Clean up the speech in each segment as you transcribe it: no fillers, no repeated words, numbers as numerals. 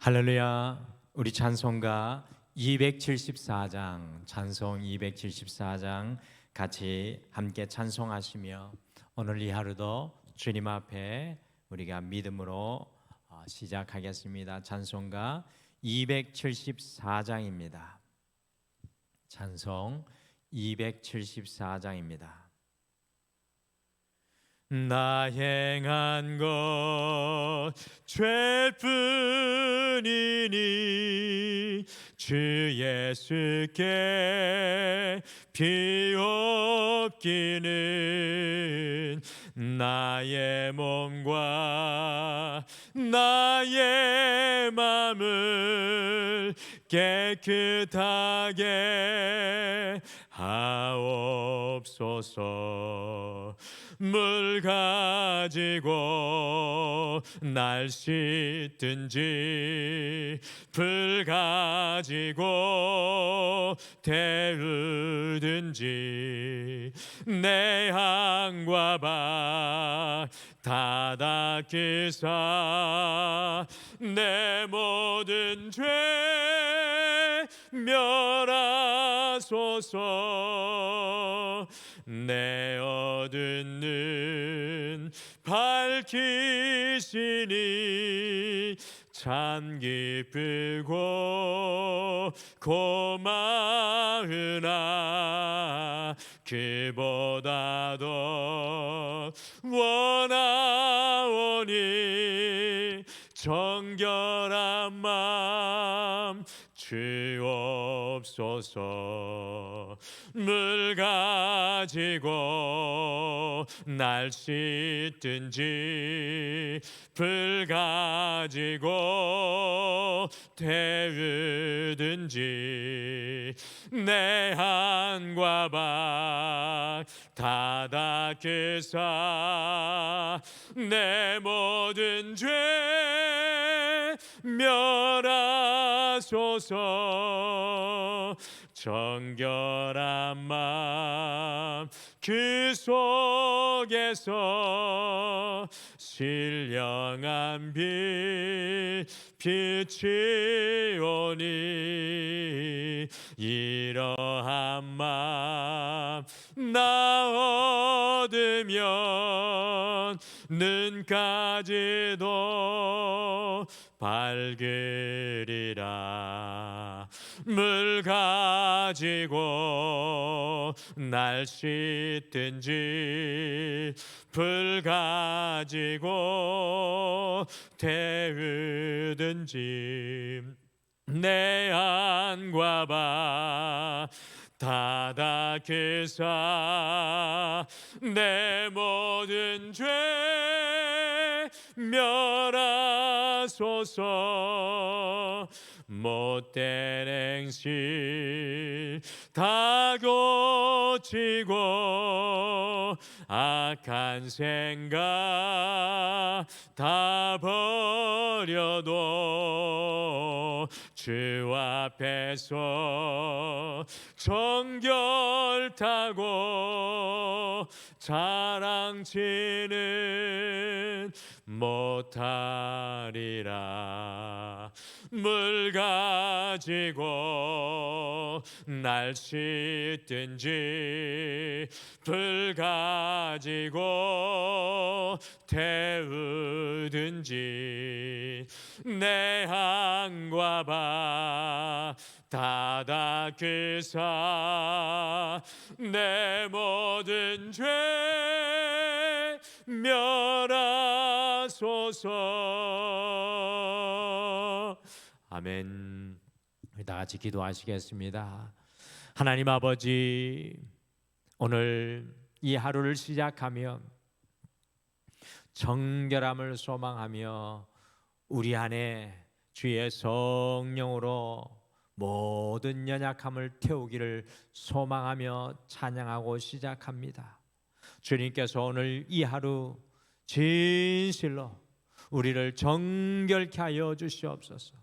할렐루야. 우리 찬송가 274장, 찬송 274장 같이 함께 찬송하시며 오늘 이 하루도 주님 앞에 우리가 믿음으로 시작하겠습니다. 찬송가 274장입니다. 찬송 274장입니다. 나 행한 것 죄뿐이니 주 예수께 비옵기는 나의 몸과 나의 맘을 깨끗하게 하옵소서. 물 가지고 날 씻든지 불 가지고 태우든지 내 항과 박 다 닦으사 내 모든 죄 멸하소서. 내 얻은 눈 밝히시니 참 기쁘고 고마우나 그보다도 원하오니 정결한 맘 주옵소서. 물 가지고 날 씻든지 불 가지고 태우든지 내 한과 박 다 닦으사 내 모든 죄 멸하소서. 정결한 맘 그 속에서 신령한 빛 빛이 오니 이러한 맘 나 얻으면 눈까지도 밝으리라. 물 가지고 날 씻든지 불 가지고 태우든지 내 안과 박 다 닦으사 내 모든 죄 멸하소서. 못된 행실 다 고치고 악한 생각 다 버려도 주 앞에서 정결타고 자랑치는 못하리라. 물 가지고 날 씻든지 불 가지고 태우든지 내 항과 박 다 닦으사 내 모든 죄 멸하소서. 아멘. 다 같이 기도하시겠습니다. 하나님 아버지, 오늘 이 하루를 시작하며 정결함을 소망하며 우리 안에 주의 성령으로 모든 연약함을 태우기를 소망하며 찬양하고 시작합니다. 주님께서 오늘 이 하루 진실로 우리를 정결케 하여 주시옵소서.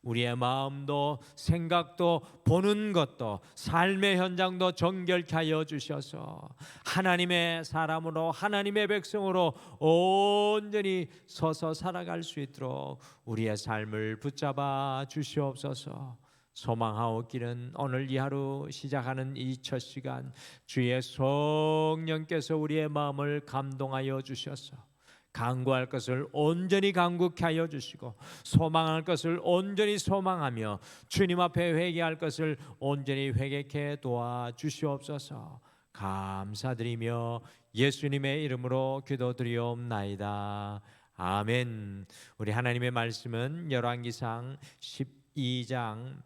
우리의 마음도 생각도 보는 것도 삶의 현장도 정결케 하여 주셔서 하나님의 사람으로 하나님의 백성으로 온전히 서서 살아갈 수 있도록 우리의 삶을 붙잡아 주시옵소서. 소망하옵기는 오늘 이 하루 시작하는 이 첫 시간 주의 성령께서 우리의 마음을 감동하여 주셔서 간구할 것을 온전히 간구케 하여 주시고 소망할 것을 온전히 소망하며 주님 앞에 회개할 것을 온전히 회개케 도와주시옵소서. 감사드리며 예수님의 이름으로 기도드리옵나이다. 아멘. 우리 하나님의 말씀은 열왕기상 12장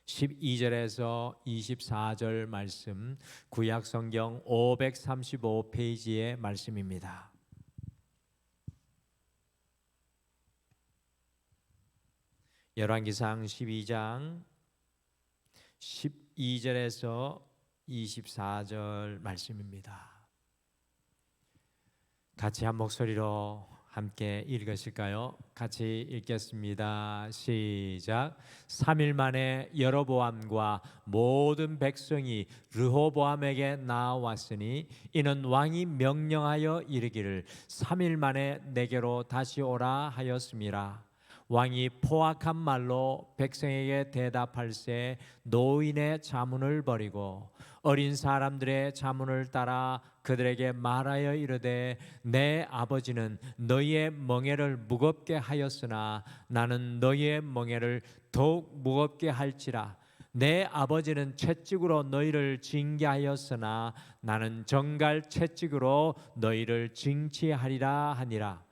12절에서 24절 말씀, 구약 성경 535페이지의 말씀입니다. 열왕기상 12장 12절에서 24절 말씀입니다. 같이 한 목소리로 함께 읽으실까요? 같이 읽겠습니다. 시작. 3일 만에 여로보암과 모든 백성이 르호보암에게 나왔으니 이는 왕이 명령하여 이르기를 3일 만에 내게로 다시 오라 하였음이라. 왕이 포악한 말로 백성에게 대답할세 노인의 자문을 버리고 어린 사람들의 자문을 따라 그들에게 말하여 이르되 내 아버지는 너희의 멍에를 무겁게 하였으나 나는 너희의 멍에를 더욱 무겁게 할지라. 내 아버지는 채찍으로 너희를 징계하였으나 나는 정갈 채찍으로 너희를 징치하리라 하니라.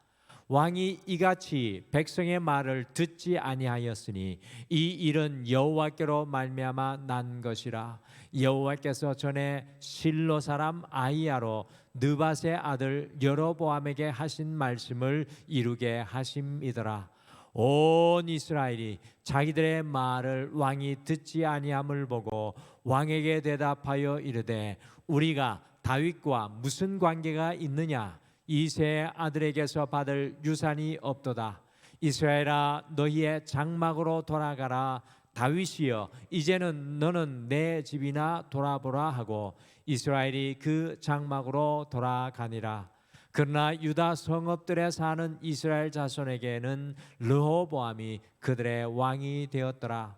왕이 이같이 백성의 말을 듣지 아니하였으니 이 일은 여호와께로 말미암아 난 것이라. 여호와께서 전에 실로 사람 아히야로 느밧의 아들 여로보암에게 하신 말씀을 이루게 하심이더라. 온 이스라엘이 자기들의 말을 왕이 듣지 아니함을 보고 왕에게 대답하여 이르되 우리가 다윗과 무슨 관계가 있느냐? 이새의 아들에게서 받을 유산이 없도다. 이스라엘아 너희의 장막으로 돌아가라. 다윗이여 이제는 너는 내 집이나 돌아보라 하고 이스라엘이 그 장막으로 돌아가니라. 그러나 유다 성읍들에 사는 이스라엘 자손에게는 르호보암이 그들의 왕이 되었더라.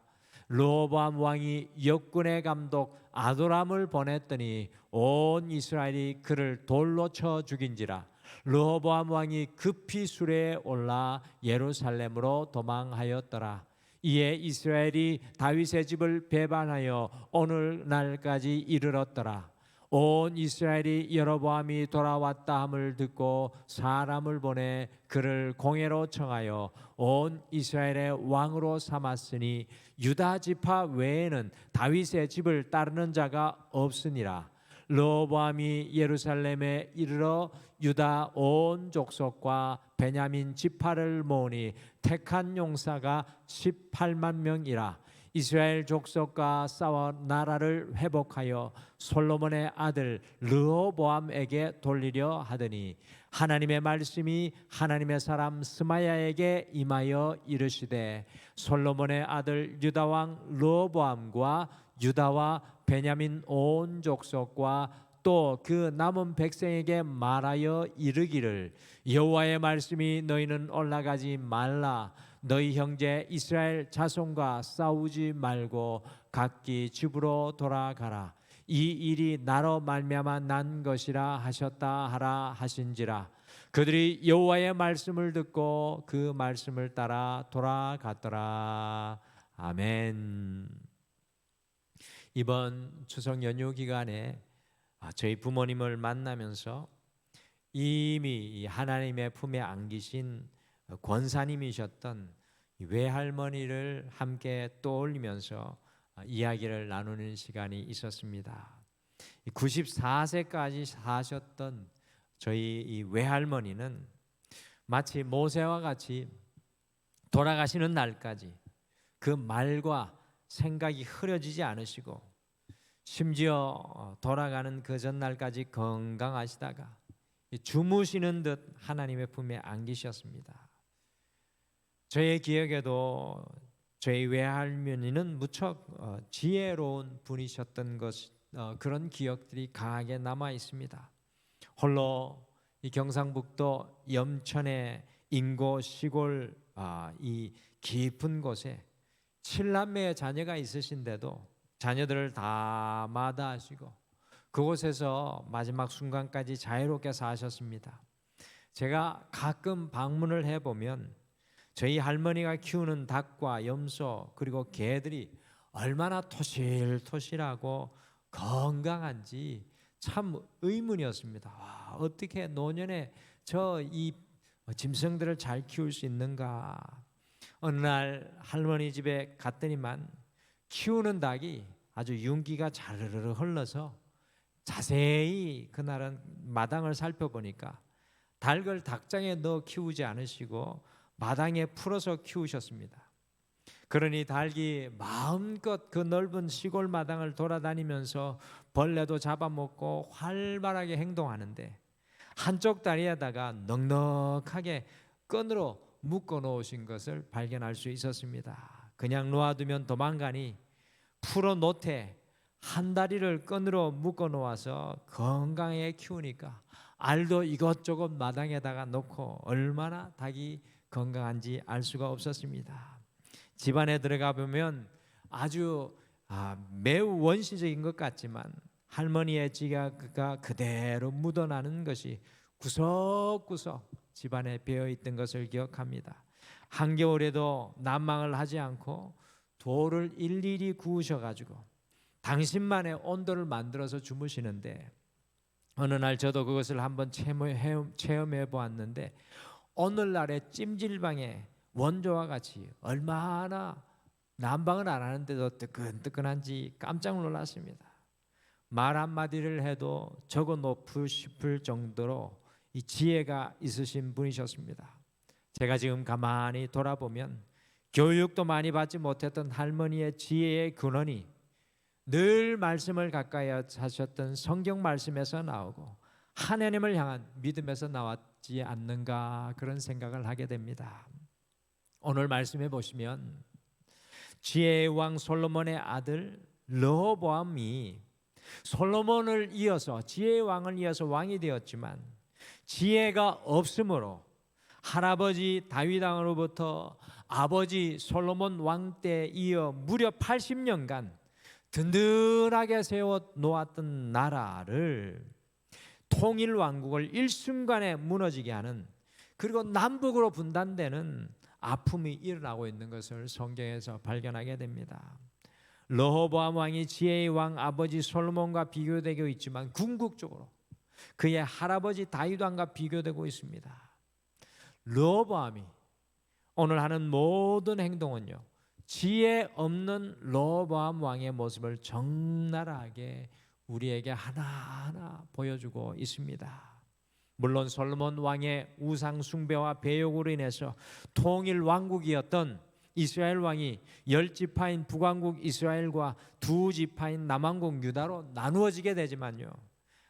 르호보암 왕이 역군의 감독 아도람을 보냈더니 온 이스라엘이 그를 돌로 쳐 죽인지라. 르호보암 왕이 급히 수레에 올라 예루살렘으로 도망하였더라. 이에 이스라엘이 다윗의 집을 배반하여 오늘날까지 이르렀더라. 온 이스라엘이 여로보암이 돌아왔다 함을 듣고 사람을 보내 그를 공회로 청하여 온 이스라엘의 왕으로 삼았으니 유다 지파 외에는 다윗의 집을 따르는 자가 없으니라. 르호보암이 예루살렘에 이르러 유다 온 족속과 베냐민 지파를 모으니 택한 용사가 18만 명이라. 이스라엘 족속과 싸워 나라를 회복하여 솔로몬의 아들 르호보암에게 돌리려 하더니 하나님의 말씀이 하나님의 사람 스마야에게 임하여 이르시되 솔로몬의 아들 유다 왕 르호보암과 유다와 베냐민 온 족속과 또 그 남은 백성에게 말하여 이르기를 여호와의 말씀이 너희는 올라가지 말라. 너희 형제 이스라엘 자손과 싸우지 말고 각기 집으로 돌아가라. 이 일이 나로 말미암아 난 것이라 하셨다 하라 하신지라. 그들이 여호와의 말씀을 듣고 그 말씀을 따라 돌아갔더라. 아멘. 이번 추석 연휴 기간에 저희 부모님을 만나면서 이미 하나님의 품에 안기신 권사님이셨던 외할머니를 함께 떠올리면서 이야기를 나누는 시간이 있었습니다. 94세까지 사셨던 저희 이 외할머니는 마치 모세와 같이 돌아가시는 날까지 그 말과 생각이 흐려지지 않으시고 심지어 돌아가는 그 전날까지 건강하시다가 주무시는 듯 하나님의 품에 안기셨습니다. 저의 기억에도 저희 외할머니는 무척 지혜로운 분이셨던 그런 기억들이 강하게 남아 있습니다. 홀로 이 경상북도 염천의 인고 시골 이 깊은 곳에 7남매의 자녀가 있으신데도 자녀들을 다 마다하시고 그곳에서 마지막 순간까지 자유롭게 사셨습니다. 제가 가끔 방문을 해보면 저희 할머니가 키우는 닭과 염소 그리고 개들이 얼마나 토실토실하고 건강한지 참 의문이었습니다. 어떻게 노년에 저 이 짐승들을 잘 키울 수 있는가. 어느 날 할머니 집에 갔더니만 키우는 닭이 아주 윤기가 자르르 흘러서 자세히 그날은 마당을 살펴보니까 닭을 닭장에 넣어 키우지 않으시고 마당에 풀어서 키우셨습니다. 그러니 닭이 마음껏 그 넓은 시골 마당을 돌아다니면서 벌레도 잡아먹고 활발하게 행동하는데 한쪽 다리에다가 넉넉하게 끈으로 묶어 놓으신 것을 발견할 수 있었습니다. 그냥 놓아두면 도망가니 풀어 놓되 한 다리를 끈으로 묶어 놓아서 건강하게 키우니까 알도 이것저것 마당에다가 놓고 얼마나 닭이 건강한지 알 수가 없었습니다. 집안에 들어가 보면 아주 매우 원시적인 것 같지만 할머니의 지가 그대로 묻어나는 것이 구석구석 집안에 배어있던 것을 기억합니다. 한겨울에도 난방을 하지 않고 돌을 일일이 구우셔가지고 당신만의 온도를 만들어서 주무시는데 어느 날 저도 그것을 한번 체험해 보았는데 오늘날의 찜질방의 원조와 같이 얼마나 난방을 안 하는데도 뜨끈뜨끈한지 깜짝 놀랐습니다. 말 한마디를 해도 적어 놓고 싶을 정도로 이 지혜가 있으신 분이셨습니다. 제가 지금 가만히 돌아보면 교육도 많이 받지 못했던 할머니의 지혜의 근원이 늘 말씀을 가까이 하셨던 성경 말씀에서 나오고 하나님을 향한 믿음에서 나왔지 않는가 그런 생각을 하게 됩니다. 오늘 말씀해 보시면 지혜의 왕 솔로몬의 아들 르호보암이 솔로몬을 이어서 지혜의 왕을 이어서 왕이 되었지만 지혜가 없으므로 할아버지 다윗 왕으로부터 아버지 솔로몬 왕 때 이어 무려 80년간 든든하게 세워 놓았던 나라를 통일 왕국을 일순간에 무너지게 하는 그리고 남북으로 분단되는 아픔이 일어나고 있는 것을 성경에서 발견하게 됩니다. 르호보암 왕이 지혜의 왕 아버지 솔로몬과 비교되고 있지만 궁극적으로 그의 할아버지 다윗 왕과 비교되고 있습니다. 르호보암이 오늘 하는 모든 행동은요 지혜 없는 르호보암 왕의 모습을 적나라하게 우리에게 하나하나 보여주고 있습니다. 물론 솔로몬 왕의 우상 숭배와 배역으로 인해서 통일 왕국이었던 이스라엘 왕이 10지파인 북왕국 이스라엘과 2지파인 남왕국 유다로 나누어지게 되지만요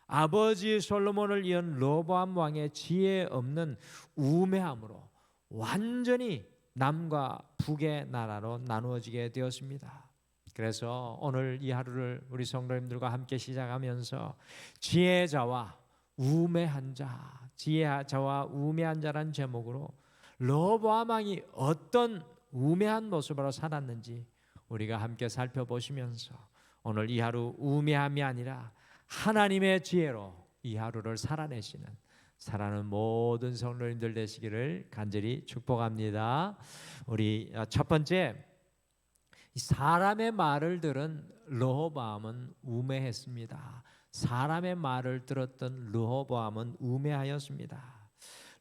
아버지 솔로몬을 이은 르호보암 왕의 지혜 없는 우매함으로 완전히 남과 북의 나라로 나누어지게 되었습니다. 그래서 오늘 이 하루를 우리 성도님들과 함께 시작하면서 지혜자와 우매한 자, 지혜자와 우매한 자란 제목으로 르호보암 왕이 어떤 우매한 모습으로 살았는지 우리가 함께 살펴보시면서 오늘 이 하루 우매함이 아니라 하나님의 지혜로 이 하루를 살아내시는 살아가는 모든 성도님들 되시기를 간절히 축복합니다. 우리 첫 번째 사람의 말을 들은 르호보암은 우매했습니다. 사람의 말을 들었던 르호보암은 우매하였습니다.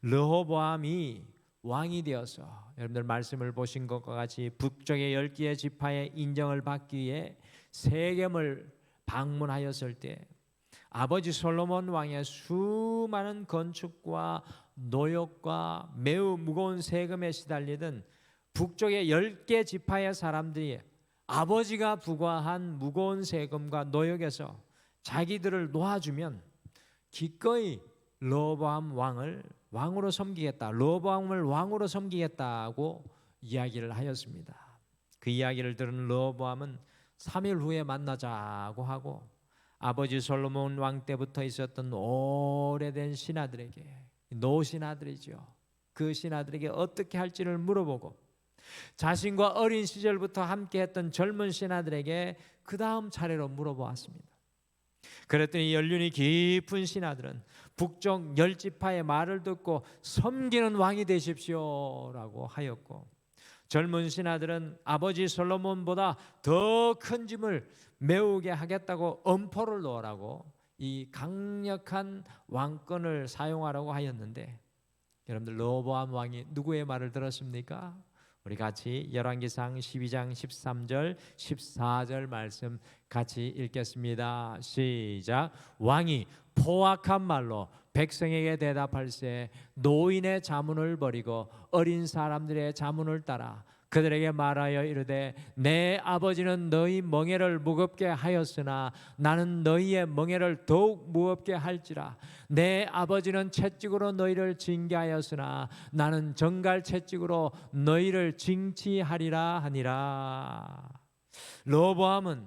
르호보암이 왕이 되어서 여러분들 말씀을 보신 것과 같이 북쪽의 10개의 지파의 인정을 받기 위해 세겜을 방문하였을 때 아버지 솔로몬 왕의 수많은 건축과 노역과 매우 무거운 세금에 시달리던 북쪽의 10개 지파의 사람들이 아버지가 부과한 무거운 세금과 노역에서 자기들을 놓아주면 기꺼이 르호보암 왕을 왕으로 섬기겠다, 르호보암을 왕으로 섬기겠다고 이야기를 하였습니다. 그 이야기를 들은 르호보암은 3일 후에 만나자고 하고 아버지 솔로몬 왕 때부터 있었던 오래된 신하들에게, 노신하들이죠, 그 신하들에게 어떻게 할지를 물어보고 자신과 어린 시절부터 함께했던 젊은 신하들에게 그 다음 차례로 물어보았습니다. 그랬더니 연륜이 깊은 신하들은 북쪽 10지파의 말을 듣고 섬기는 왕이 되십시오라고 하였고, 젊은 신하들은 아버지 솔로몬보다 더 큰 짐을 메우게 하겠다고 엄포를 놓으라고 이 강력한 왕권을 사용하라고 하였는데, 여러분들 르호보암 왕이 누구의 말을 들었습니까? 우리 같이 열왕기상 12장 13절 14절 말씀 같이 읽겠습니다. 시작. 왕이 포악한 말로 백성에게 대답할세 노인의 자문을 버리고 어린 사람들의 자문을 따라 그들에게 말하여 이르되 내 아버지는 너희 멍에를 무겁게 하였으나 나는 너희의 멍에를 더욱 무겁게 할지라. 내 아버지는 채찍으로 너희를 징계하였으나 나는 정갈 채찍으로 너희를 징치하리라 하니라. 르호보암은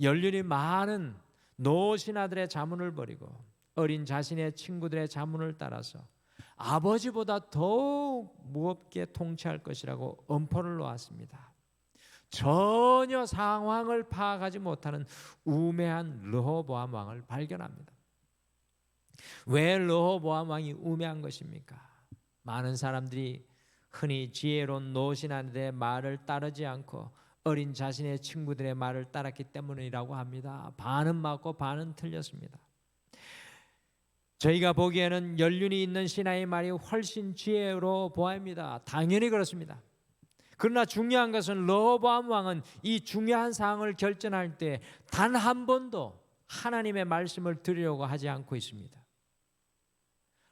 연륜이 많은 노신하들의 자문을 버리고 어린 자신의 친구들의 자문을 따라서 아버지보다 더욱 무겁게 통치할 것이라고 엄포를 놓았습니다. 전혀 상황을 파악하지 못하는 우매한 르호보암 왕을 발견합니다. 왜 르호보암 왕이 우매한 것입니까? 많은 사람들이 흔히 지혜로운 노신하들의 말을 따르지 않고 어린 자신의 친구들의 말을 따랐기 때문이라고 합니다. 반은 맞고 반은 틀렸습니다. 저희가 보기에는 연륜이 있는 신하의 말이 훨씬 지혜로 보입니다. 당연히 그렇습니다. 그러나 중요한 것은 르호보암 왕은 이 중요한 사항을 결정할 때 단 한 번도 하나님의 말씀을 들으려고 하지 않고 있습니다.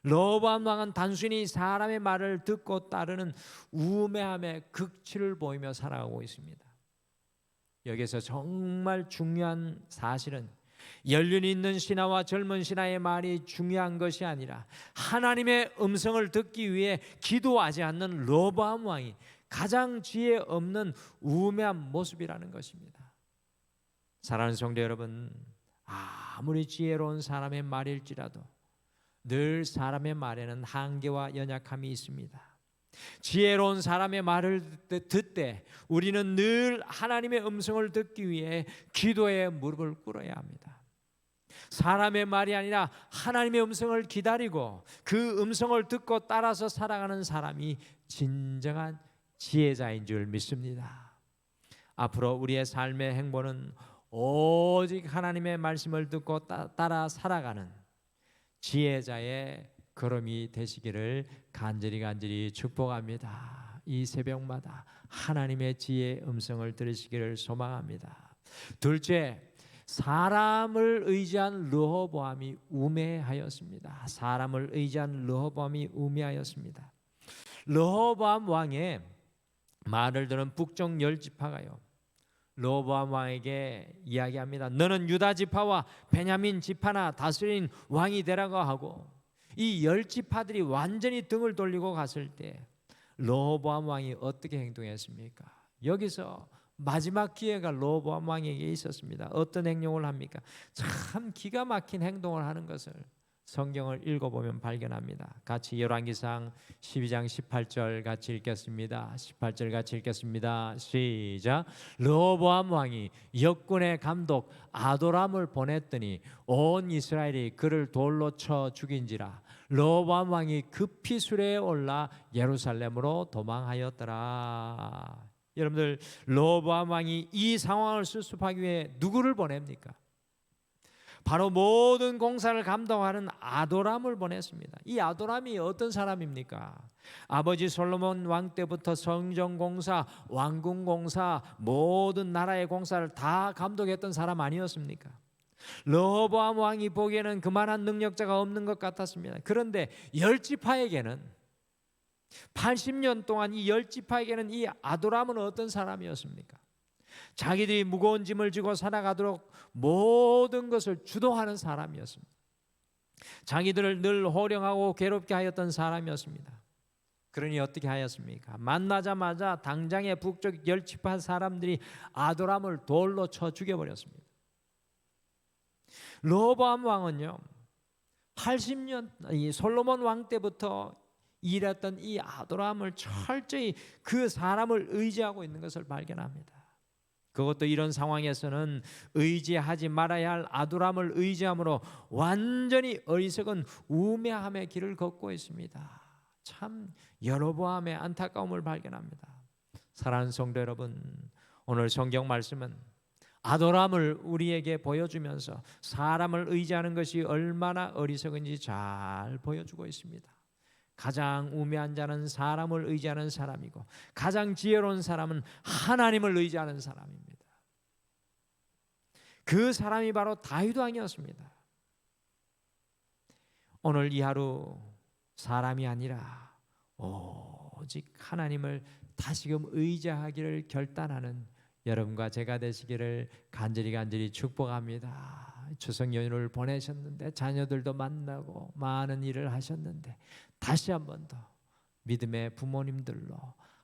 르호보암 왕은 단순히 사람의 말을 듣고 따르는 우매함의 극치를 보이며 살아가고 있습니다. 여기서 정말 중요한 사실은 연륜이 있는 신하와 젊은 신하의 말이 중요한 것이 아니라 하나님의 음성을 듣기 위해 기도하지 않는 르호보암 왕이 가장 지혜 없는 우매한 모습이라는 것입니다. 사랑하는 성도 여러분, 아무리 지혜로운 사람의 말일지라도 늘 사람의 말에는 한계와 연약함이 있습니다. 지혜로운 사람의 말을 듣되 우리는 늘 하나님의 음성을 듣기 위해 기도에 무릎을 꿇어야 합니다. 사람의 말이 아니라 하나님의 음성을 기다리고 그 음성을 듣고 따라서 살아가는 사람이 진정한 지혜자인 줄 믿습니다. 앞으로 우리의 삶의 행보는 오직 하나님의 말씀을 듣고 따라 살아가는 지혜자의 걸음이 되시기를 간절히 축복합니다. 이 새벽마다 하나님의 지혜의 음성을 들으시기를 소망합니다. 둘째, 사람을 의지한 르호보암이 우매하였습니다. 사람을 의지한 르호보암이 우매하였습니다. 르호보암 왕의 말을 들은 북쪽 10지파가요 르호보암 왕에게 이야기합니다. 너는 유다 지파와 베냐민 지파나 다스린 왕이 되라고 하고, 이 10지파들이 완전히 등을 돌리고 갔을 때 르호보암 왕이 어떻게 행동했습니까? 여기서 마지막 기회가 르호보암 왕에게 있었습니다. 어떤 행동을 합니까? 참 기가 막힌 행동을 하는 것을 성경을 읽어보면 발견합니다. 같이 열왕기상 12장 18절 같이 읽겠습니다. 18절 같이 읽겠습니다. 시작. 르호보암 왕이 역군의 감독 아도람을 보냈더니 온 이스라엘이 그를 돌로 쳐 죽인지라. 르호보암 왕이 급히 수레에 올라 예루살렘으로 도망하였더라. 여러분들, 르호보암 왕이 이 상황을 수습하기 위해 누구를 보냅니까? 바로 모든 공사를 감독하는 아도람을 보냈습니다. 이 아도람이 어떤 사람입니까? 아버지 솔로몬 왕 때부터 성전 공사, 왕궁 공사, 모든 나라의 공사를 다 감독했던 사람 아니었습니까? 르호보암 왕이 보기에는 그만한 능력자가 없는 것 같았습니다. 그런데 10지파에게는 80년 동안 이 10지파에게는 이 아도람은 어떤 사람이었습니까? 자기들이 무거운 짐을 지고 살아가도록 모든 것을 주도하는 사람이었습니다. 자기들을 늘 호령하고 괴롭게 하였던 사람이었습니다. 그러니 어떻게 하였습니까? 만나자마자 당장의 북쪽 열지파 사람들이 아도람을 돌로 쳐 죽여버렸습니다. 르호보암 왕은요, 80년 이 솔로몬 왕 때부터 일했던 이 아도람을 철저히 그 사람을 의지하고 있는 것을 발견합니다. 그것도 이런 상황에서는 의지하지 말아야 할 아도람을 의지함으로 완전히 어리석은 우매함의 길을 걷고 있습니다. 참 여로보암의 안타까움을 발견합니다. 사랑하는 성도 여러분, 오늘 성경 말씀은 아도람을 우리에게 보여주면서 사람을 의지하는 것이 얼마나 어리석은지 잘 보여주고 있습니다. 가장 우매한 자는 사람을 의지하는 사람이고 가장 지혜로운 사람은 하나님을 의지하는 사람입니다. 그 사람이 바로 다윗 왕이었습니다. 오늘 이 하루 사람이 아니라 오직 하나님을 다시금 의지하기를 결단하는 여러분과 제가 되시기를 간절히 축복합니다. 추석 연휴를 보내셨는데 자녀들도 만나고 많은 일을 하셨는데 다시 한 번 더 믿음의 부모님들로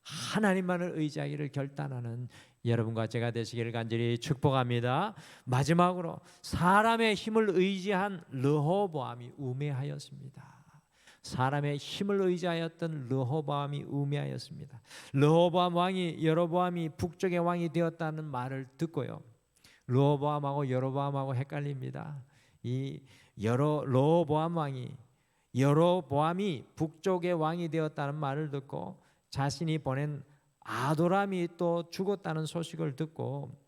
하나님만을 의지하기를 결단하는 여러분과 제가 되시기를 간절히 축복합니다. 마지막으로 사람의 힘을 의지한 르호보암이 우매하였습니다. 사람의 힘을 의지하였던 르호보암이 우매하였습니다. 르호보암 왕이 여로보암이 북쪽의 왕이 되었다는 말을 듣고요, 르호보암하고 여로보암하고 헷갈립니다. 이 르호보암 왕이 여로보암이 북쪽의 왕이 되었다는 말을 듣고 자신이 보낸 아도람이 또 죽었다는 소식을 듣고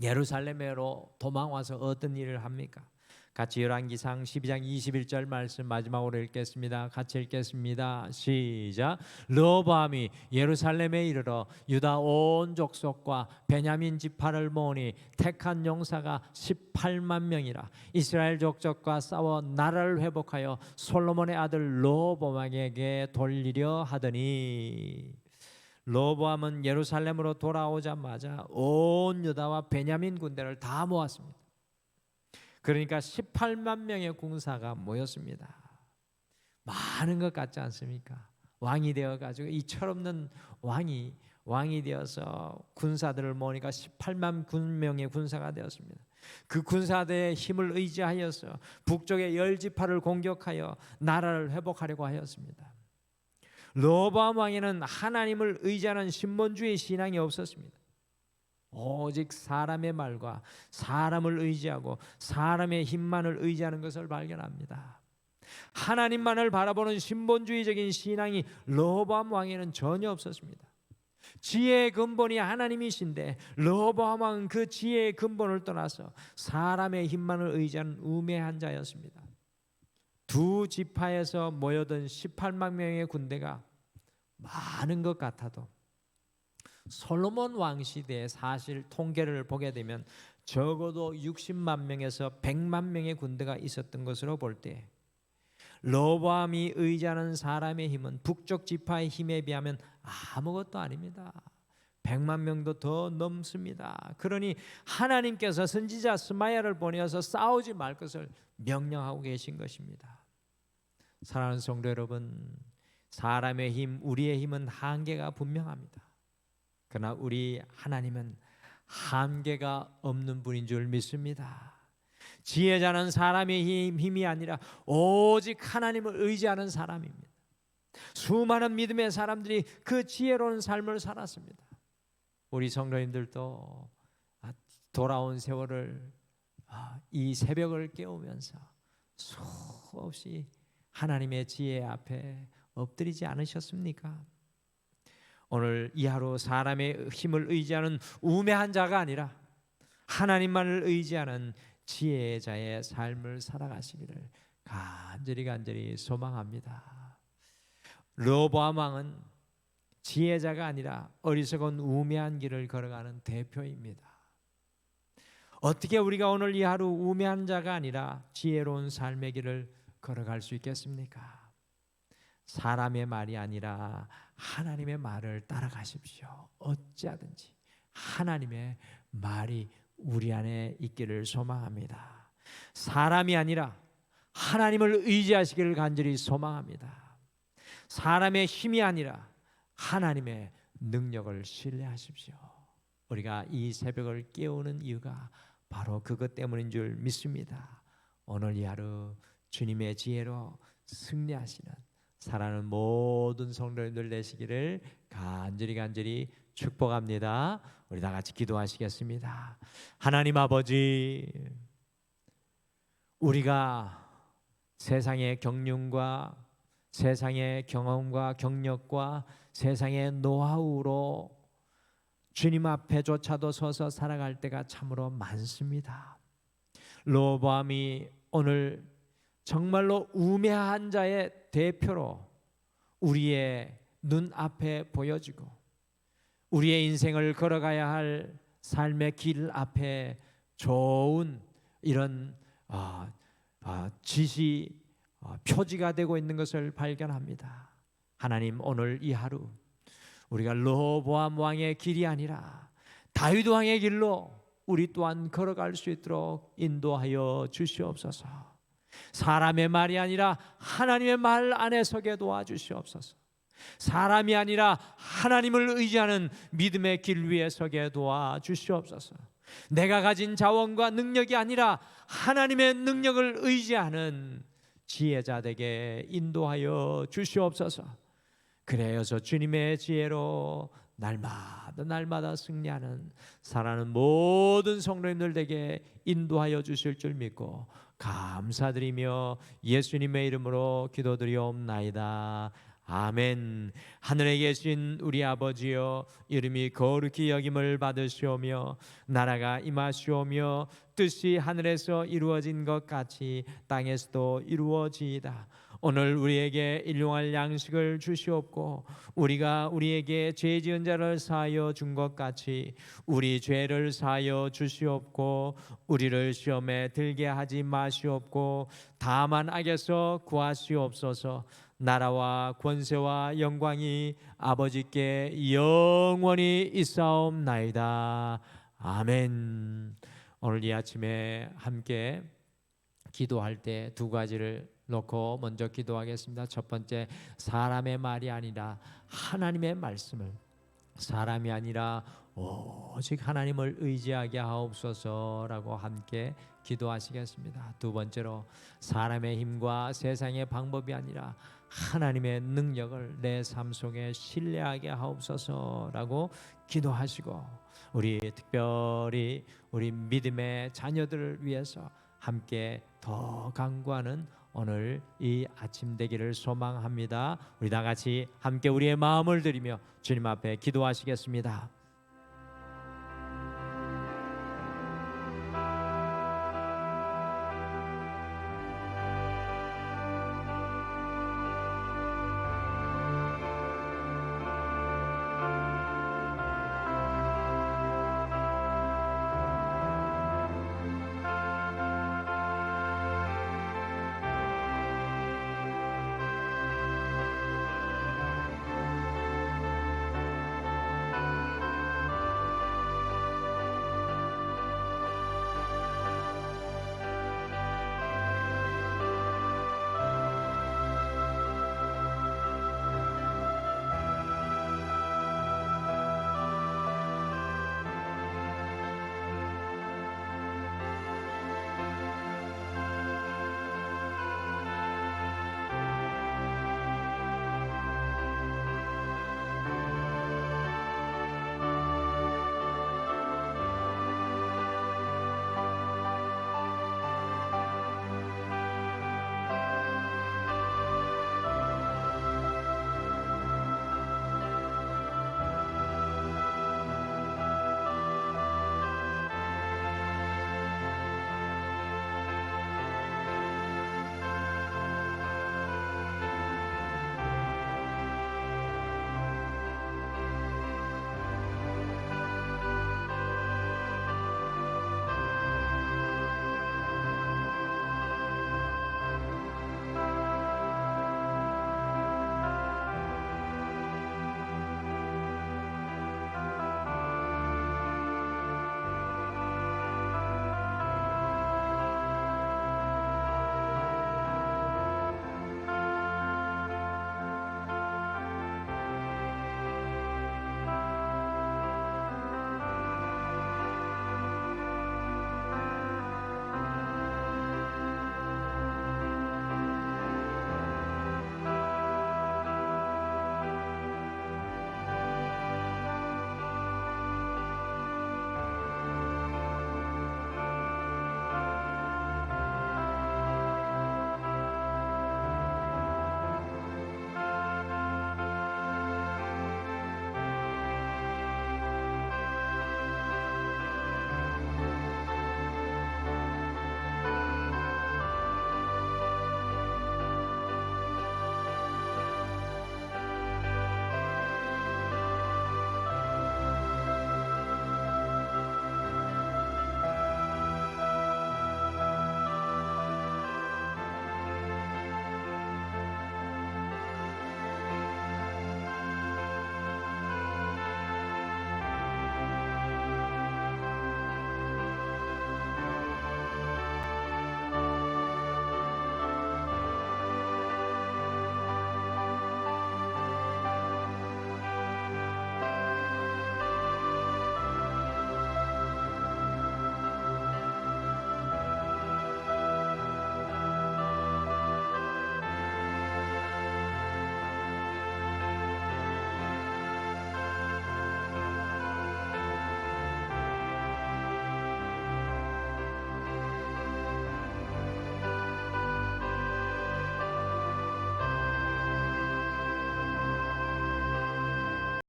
예루살렘으로 도망와서 어떤 일을 합니까? 같이 열왕기상 12장 21절 말씀 마지막으로 읽겠습니다. 같이 읽겠습니다. 시작. 르호보암이 예루살렘에 이르러 유다 온 족속과 베냐민 지파를 모으니 택한 용사가 18만 명이라. 이스라엘 족속과 싸워 나라를 회복하여 솔로몬의 아들 르호보암에게 돌리려 하더니, 르호보암은 예루살렘으로 돌아오자마자 온 유다와 베냐민 군대를 다 모았습니다. 그러니까 18만 명의 군사가 모였습니다. 많은 것 같지 않습니까? 왕이 되어가지고 이 철없는 왕이 되어서 군사들을 모으니까 18만 명의 군사가 되었습니다. 그 군사들의 힘을 의지하여서 북쪽의 열지파를 공격하여 나라를 회복하려고 하였습니다. 르호보암 왕에는 하나님을 의지하는 신본주의 신앙이 없었습니다. 오직 사람의 말과 사람을 의지하고 사람의 힘만을 의지하는 것을 발견합니다. 하나님만을 바라보는 신본주의적인 신앙이 르호보암 왕에는 전혀 없었습니다. 지혜의 근본이 하나님이신데 르호보암 왕은 그 지혜의 근본을 떠나서 사람의 힘만을 의지하는 우매한 자였습니다. 두 지파에서 모여든 18만 명의 군대가 많은 것 같아도 솔로몬 왕 시대의 사실 통계를 보게 되면 적어도 60만 명에서 100만 명의 군대가 있었던 것으로 볼 때 르호보암이 의지하는 사람의 힘은 북쪽 지파의 힘에 비하면 아무것도 아닙니다. 100만 명도 더 넘습니다. 그러니 하나님께서 선지자 스마야를 보내어서 싸우지 말 것을 명령하고 계신 것입니다. 사랑하는 성도 여러분, 사람의 힘, 우리의 힘은 한계가 분명합니다. 그러나 우리 하나님은 한계가 없는 분인 줄 믿습니다. 지혜자는 사람의 힘이 아니라 오직 하나님을 의지하는 사람입니다. 수많은 믿음의 사람들이 그 지혜로운 삶을 살았습니다. 우리 성도님들도 돌아온 세월을 이 새벽을 깨우면서 수없이 하나님의 지혜 앞에 엎드리지 않으셨습니까? 오늘 이 하루 사람의 힘을 의지하는 우매한 자가 아니라 하나님만을 의지하는 지혜자의 삶을 살아가시기를 간절히 소망합니다. 르호보암 왕은 지혜자가 아니라 어리석은 우매한 길을 걸어가는 대표입니다. 어떻게 우리가 오늘 이 하루 우매한 자가 아니라 지혜로운 삶의 길을 걸어갈 수 있겠습니까? 사람의 말이 아니라 하나님의 말을 따라가십시오. 어찌하든지 하나님의 말이 우리 안에 있기를 소망합니다. 사람이 아니라 하나님을 의지하시기를 간절히 소망합니다. 사람의 힘이 아니라 하나님의 능력을 신뢰하십시오. 우리가 이 새벽을 깨우는 이유가 바로 그것 때문인 줄 믿습니다. 오늘 이 하루 주님의 지혜로 승리하시는 사랑하는 모든 성도님들 되시기를 간절히 축복합니다. 우리 다 같이 기도하시겠습니다. 하나님 아버지, 우리가 세상의 경륜과 세상의 경험과 경력과 세상의 노하우로 주님 앞에조차도 서서 살아갈 때가 참으로 많습니다. 로보암이 오늘 정말로 우매한 자의 대표로 우리의 눈앞에 보여지고 우리의 인생을 걸어가야 할 삶의 길 앞에 좋은 이런 지시 표지가 되고 있는 것을 발견합니다. 하나님, 오늘 이 하루 우리가 르호보암 왕의 길이 아니라 다윗 왕의 길로 우리 또한 걸어갈 수 있도록 인도하여 주시옵소서. 사람의 말이 아니라 하나님의 말 안에 서게 도와주시옵소서. 사람이 아니라 하나님을 의지하는 믿음의 길 위에 서게 도와주시옵소서. 내가 가진 자원과 능력이 아니라 하나님의 능력을 의지하는 지혜자 되게 인도하여 주시옵소서. 그래서 주님의 지혜로 날마다 승리하는 사랑하는 모든 성도님들 되게 인도하여 주실 줄 믿고 감사드리며 예수님의 이름으로 기도드리옵나이다. 아멘. 하늘에 계신 우리 아버지여, 이름이 거룩히 여김을 받으시오며 나라가 임하시오며 뜻이 하늘에서 이루어진 것 같이 땅에서도 이루어지이다. 오늘 우리에게 일용할 양식을 주시옵고 우리가 우리에게 죄 지은 자를 사하여 준 것 같이 우리 죄를 사하여 주시옵고 우리를 시험에 들게 하지 마시옵고 다만 악에서 구하시옵소서. 나라와 권세와 영광이 아버지께 영원히 있사옵나이다. 아멘. 오늘 이 아침에 함께 기도할 때 두 가지를 놓고 먼저 기도하겠습니다. 첫 번째, 사람의 말이 아니라 하나님의 말씀을, 사람이 아니라 오직 하나님을 의지하게 하옵소서라고 함께 기도하시겠습니다. 두 번째로, 사람의 힘과 세상의 방법이 아니라 하나님의 능력을 내 삶 속에 신뢰하게 하옵소서라고 기도하시고, 우리 특별히 우리 믿음의 자녀들을 위해서 함께 더 강구하는 오늘 이 아침 되기를 소망합니다. 우리 다 같이 함께 우리의 마음을 드리며 주님 앞에 기도하시겠습니다.